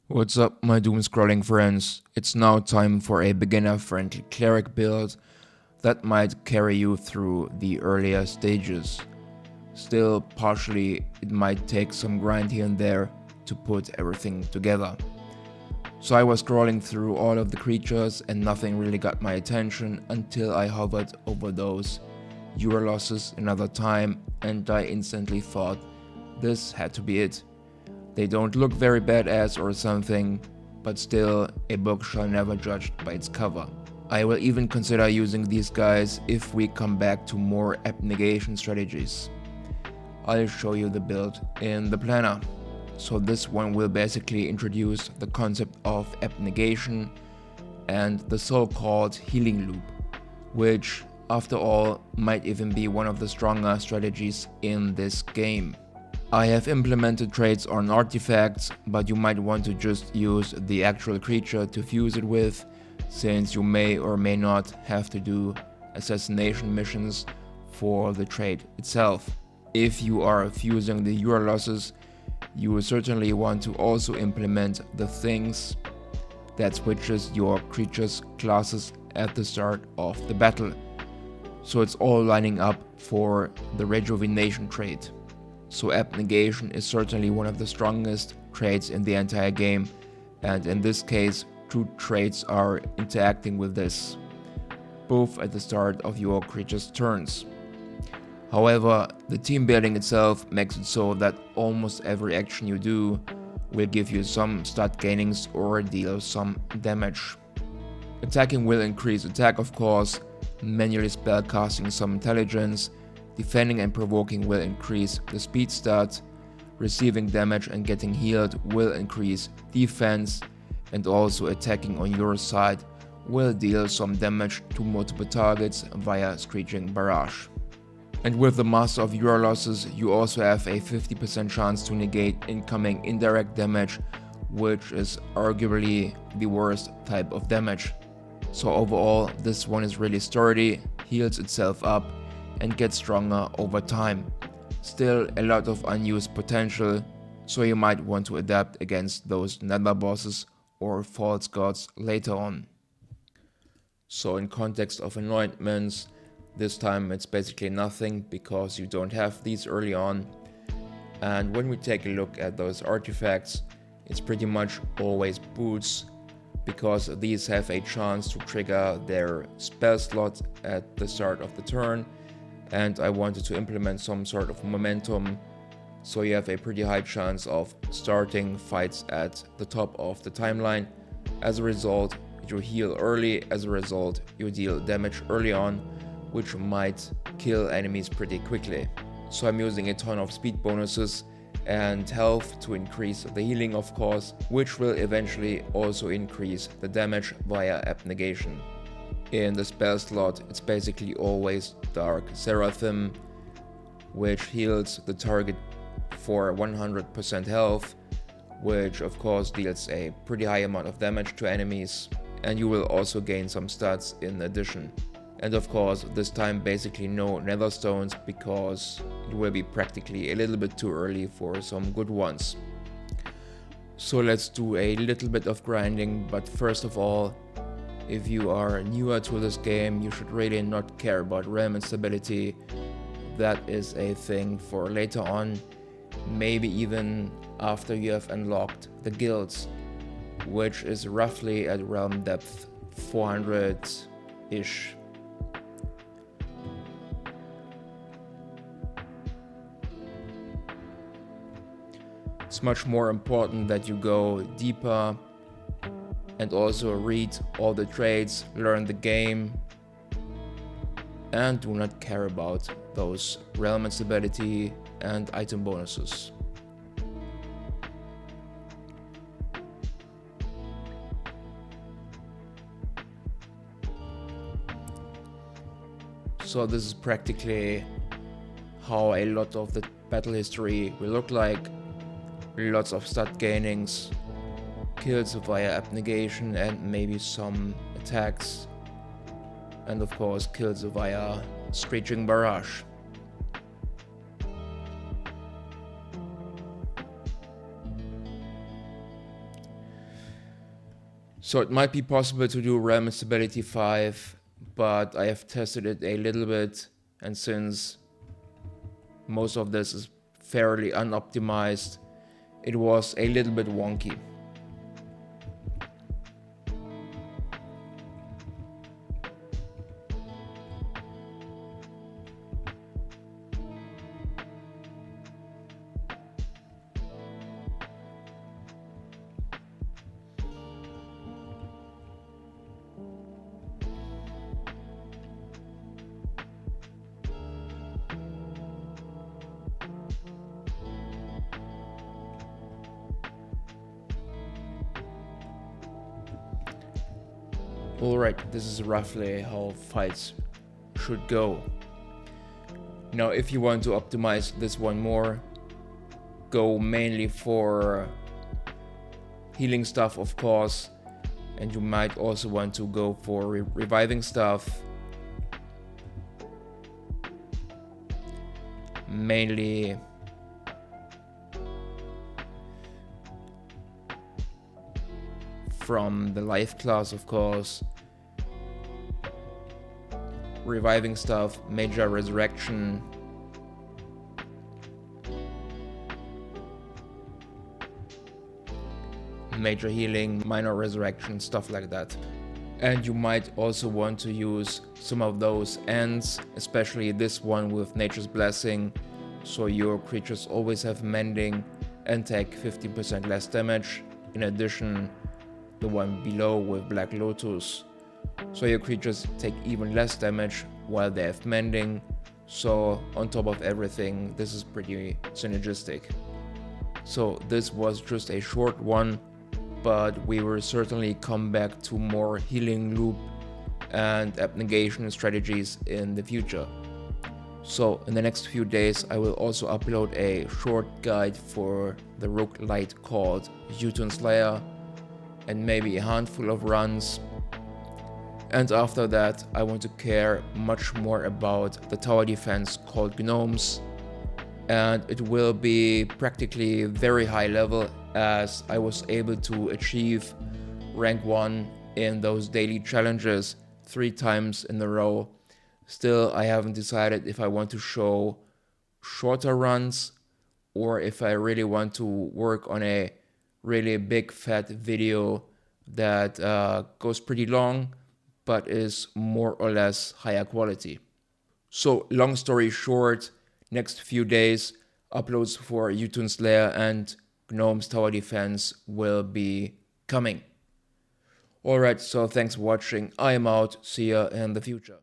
What's up, my doom scrolling friends? It's now time for a beginner friendly cleric build that might carry you through the earlier stages. Still, partially, it might take some grind here and there to put everything together. So I was scrolling through all of the creatures and nothing really got my attention until I hovered over those Euro losses another time and I instantly thought this had to be it. They don't look very badass or something, but still, a book shall never judge by its cover. I will even consider using these guys if we come back to more abnegation strategies. I'll show you the build in the planner. So this one will basically introduce the concept of abnegation and the so-called healing loop, which after all might even be one of the stronger strategies in this game. I have implemented traits on artifacts, but you might want to just use the actual creature to fuse it with, since you may or may not have to do assassination missions for the trait itself. If you are fusing the Euro losses, you will certainly want to also implement the things that switches your creature's classes at the start of the battle. So it's all lining up for the rejuvenation trait. So abnegation is certainly one of the strongest traits in the entire game, and in this case, two traits are interacting with this, both at the start of your creature's turns. However, the team building itself makes it so that almost every action you do will give you some stat gainings or deal some damage. Attacking will increase attack, of course, manually spellcasting some intelligence, defending and provoking will increase the speed stat, receiving damage and getting healed will increase defense, and also attacking on your side will deal some damage to multiple targets via Screeching Barrage. And with the Master of Euro losses, you also have a 50% chance to negate incoming indirect damage, which is arguably the worst type of damage. So overall, this one is really sturdy, heals itself up, and gets stronger over time. Still a lot of unused potential, so you might want to adapt against those nether bosses or false gods later on. So in context of anointments, this time it's basically nothing because you don't have these early on. And when we take a look at those artifacts, it's pretty much always boots, because these have a chance to trigger their spell slot at the start of the turn, and I wanted to implement some sort of momentum, so you have a pretty high chance of starting fights at the top of the timeline. As a result, you heal early, as a result, you deal damage early on, which might kill enemies pretty quickly. So I'm using a ton of speed bonuses and health to increase the healing, of course, which will eventually also increase the damage via abnegation. In the spell slot, it's basically always Dark Seraphim, which heals the target for 100% health, which of course deals a pretty high amount of damage to enemies, and you will also gain some stats in addition. And of course, this time basically no nether stones, because it will be practically a little bit too early for some good ones. So let's do a little bit of grinding, but first of all, if you are newer to this game, you should really not care about realm instability. That is a thing for later on, maybe even after you have unlocked the guilds, which is roughly at realm depth 400-ish. It's much more important that you go deeper and also read all the traits, learn the game, and do not care about those realm instability and item bonuses. So this is practically how a lot of the battle history will look like. Lots of stat gainings, kills via abnegation and maybe some attacks, and of course kills via Screeching Barrage. So it might be possible to do realm stability 5, but I have tested it a little bit, and since most of this is fairly unoptimized, it was a little bit wonky. Alright, this is roughly how fights should go. Now, if you want to optimize this one more, go mainly for healing stuff, of course, and you might also want to go for reviving stuff. Mainly from the life class, of course. Reviving stuff, major resurrection. Major healing, minor resurrection, stuff like that. And you might also want to use some of those ends, especially this one with Nature's Blessing, so your creatures always have mending and take 50% less damage. In addition, the one below with Black Lotus, so your creatures take even less damage while they have mending. So on top of everything, this is pretty synergistic. So this was just a short one, but we will certainly come back to more healing loop and abnegation strategies in the future. So in the next few days I will also upload a short guide for the roguelite called Jotun Slayer, and maybe a handful of runs. And after that I want to care much more about the tower defense called Gnomes, and it will be practically very high level, as I was able to achieve rank 1 in those daily challenges 3 times in a row. Still, I haven't decided if I want to show shorter runs or if I really want to work on a really big fat video that goes pretty long but is more or less higher quality. So long story short, next few days uploads for Jotun Slayer and Gnomes Tower Defense will be coming. Alright, so thanks for watching. I am out. See ya in the future.